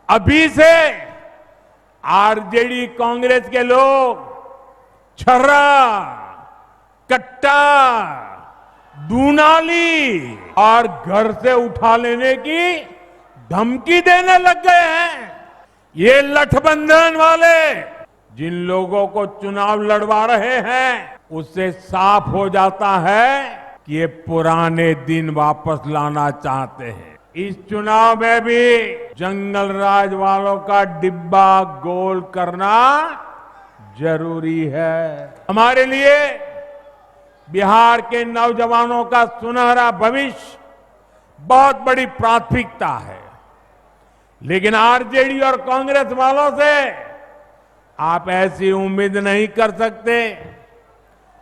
अभी से आरजेडी कांग्रेस के लोग छर्रा, कट्टा, दूनाली और घर से उठा लेने की धमकी देने लग गए हैं। ये लठबंधन वाले जिन लोगों को चुनाव लड़वा रहे हैं, उससे साफ हो जाता है कि ये पुराने दिन वापस लाना चाहते हैं। इस चुनाव में भी जंगल राज वालों का डिब्बा गोल करना जरूरी है। हमारे लिए बिहार के नौजवानों का सुनहरा भविष्य बहुत बड़ी प्राथमिकता है, लेकिन आरजेडी और कांग्रेस वालों से आप ऐसी उम्मीद नहीं कर सकते।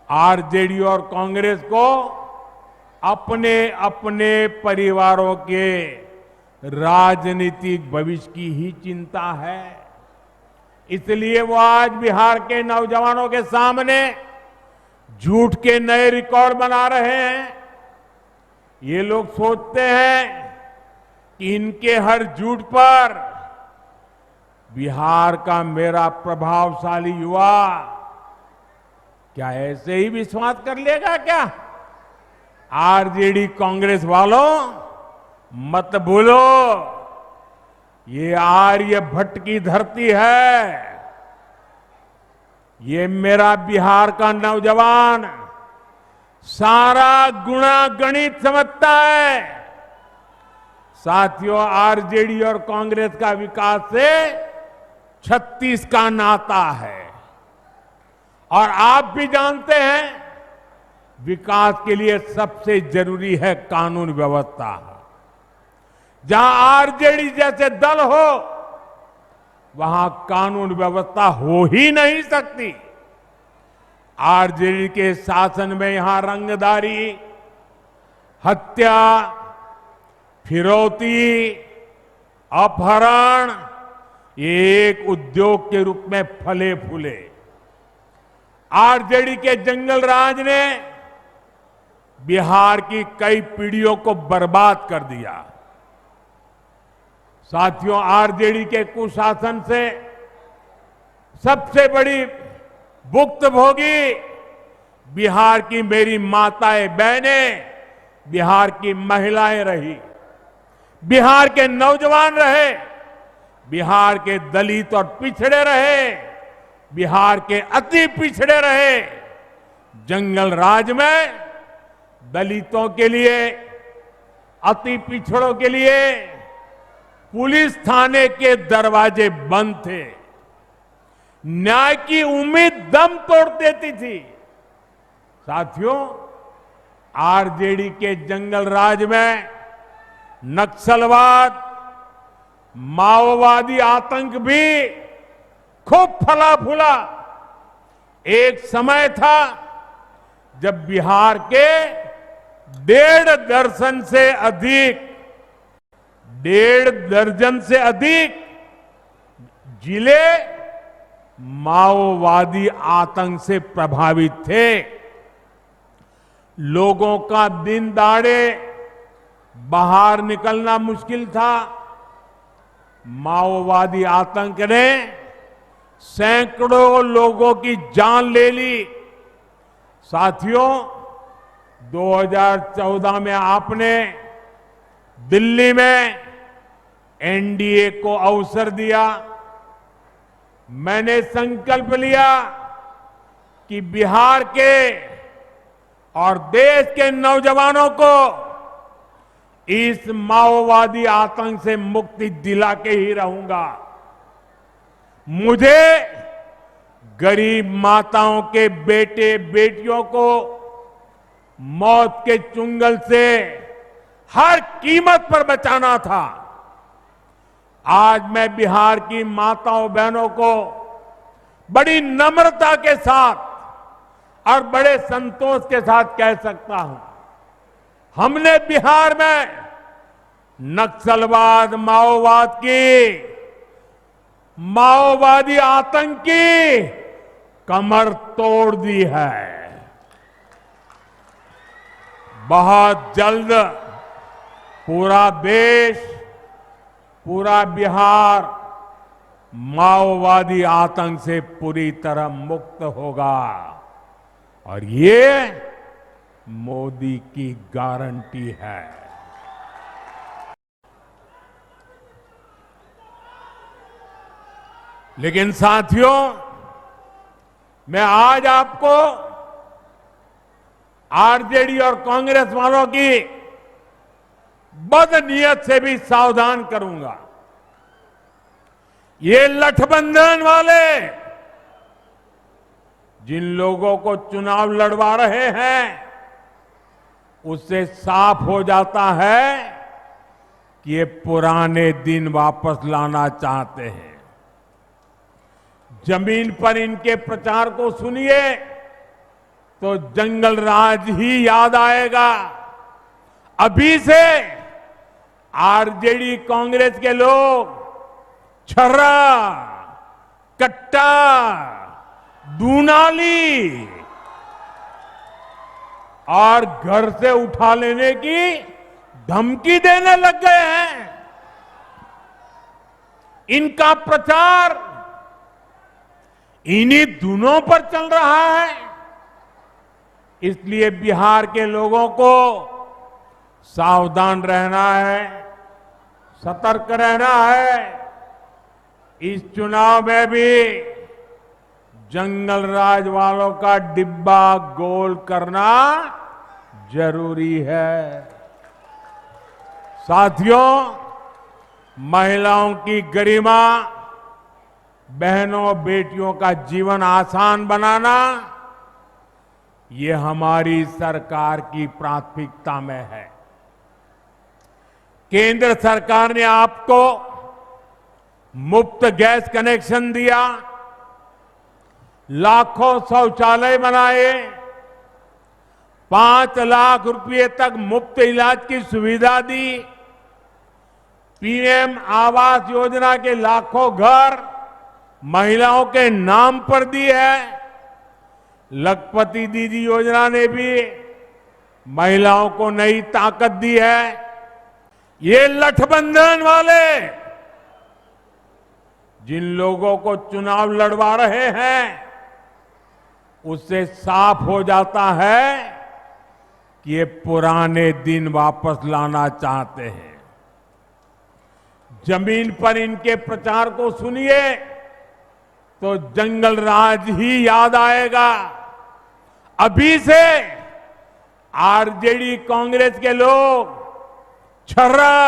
आरजेडी और कांग्रेस को अपने अपने परिवारों के राजनीतिक भविष्य की ही चिंता है। इसलिए वो आज बिहार के नौजवानों के सामने झूठ के नए रिकॉर्ड बना रहे हैं। ये लोग सोचते हैं कि इनके हर झूठ पर बिहार का मेरा प्रभावशाली युवा क्या ऐसे ही विश्वास कर लेगा क्या? आरजेडी कांग्रेस वालों, मत भूलो, ये आर्यभट्ट की धरती है। ये मेरा बिहार का नौजवान सारा गुणा गणित समझता है। साथियों, आरजेडी और कांग्रेस का विकास से 36 का नाता है और आप भी जानते हैं विकास के लिए सबसे जरूरी है कानून व्यवस्था। जहां आरजेडी जैसे दल हो, वहां कानून व्यवस्था हो ही नहीं सकती। आरजेडी के शासन में यहां रंगदारी, हत्या, फिरौती, अपहरण ये एक उद्योग के रूप में फले फूले। आरजेडी के जंगल राज ने बिहार की कई पीढ़ियों को बर्बाद कर दिया। साथियों, आरजेडी के कुशासन से सबसे बड़ी भुक्तभोगी बिहार की मेरी माताएं बहनें, बिहार की महिलाएं रही, बिहार के नौजवान रहे, बिहार के दलित और पिछड़े रहे, बिहार के अति पिछड़े रहे। जंगल राज में दलितों के लिए, अति पिछड़ों के लिए पुलिस थाने के दरवाजे बंद थे। न्याय की उम्मीद दम तोड़ देती थी। साथियों, आरजेडी के जंगल राज में नक्सलवाद, माओवादी आतंक भी खूब फला फूला। एक समय था जब बिहार के 1.5 दर्जन से अधिक जिले माओवादी आतंक से प्रभावित थे। लोगों का दिन दहाड़े बाहर निकलना मुश्किल था। माओवादी आतंक ने सैकड़ों लोगों की जान ले ली। साथियों, 2014 में आपने दिल्ली में एनडीए को अवसर दिया। मैंने संकल्प लिया कि बिहार के और देश के नौजवानों को इस माओवादी आतंक से मुक्ति दिला के ही रहूंगा। मुझे गरीब माताओं के बेटे बेटियों को मौत के चुंगल से हर कीमत पर बचाना था। आज मैं बिहार की माताओं बहनों को बड़ी नम्रता के साथ और बड़े संतोष के साथ कह सकता हूं, हमने बिहार में नक्सलवाद, माओवादी आतंक की कमर तोड़ दी है। बहुत जल्द पूरा देश पूरा बिहार माओवादी आतंक से पूरी तरह मुक्त होगा और ये मोदी की गारंटी है। लेकिन साथियों, मैं आज आपको आरजेडी और कांग्रेस वालों की बदनीयत से भी सावधान करूंगा। ये गठबंधन वाले जिन लोगों को चुनाव लड़वा रहे हैं, उससे साफ हो जाता है कि ये पुराने दिन वापस लाना चाहते हैं। जमीन पर इनके प्रचार को सुनिए तो जंगल राज ही याद आएगा। अभी से आरजेडी कांग्रेस के लोग छर्रा, कट्टा, दूनाली और घर से उठा लेने की धमकी देने लग गए हैं। इनका प्रचार इन्हीं दोनों पर चल रहा है। इसलिए बिहार के लोगों को सावधान रहना है, सतर्क रहना है। इस चुनाव में भी जंगल राज वालों का डिब्बा गोल करना जरूरी है। साथियों, महिलाओं की गरिमा, बहनों बेटियों का जीवन आसान बनाना, ये हमारी सरकार की प्राथमिकता में है। केंद्र सरकार ने आपको मुफ्त गैस कनेक्शन दिया, लाखों शौचालय बनाए, 5 लाख रुपए तक मुफ्त इलाज की सुविधा दी, पीएम आवास योजना के लाखों घर महिलाओं के नाम पर दी है। लखपति दीदी योजना ने भी महिलाओं को नई ताकत दी है। ये गठबंधन वाले जिन लोगों को चुनाव लड़वा रहे हैं, उससे साफ हो जाता है कि ये पुराने दिन वापस लाना चाहते हैं। जमीन पर इनके प्रचार को सुनिए तो जंगल राज ही याद आएगा। अभी से आरजेडी कांग्रेस के लोग छर्रा,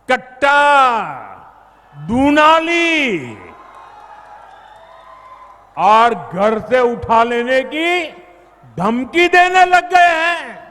कट्टा, दूनाली और घर से उठा लेने की धमकी देने लग गए हैं।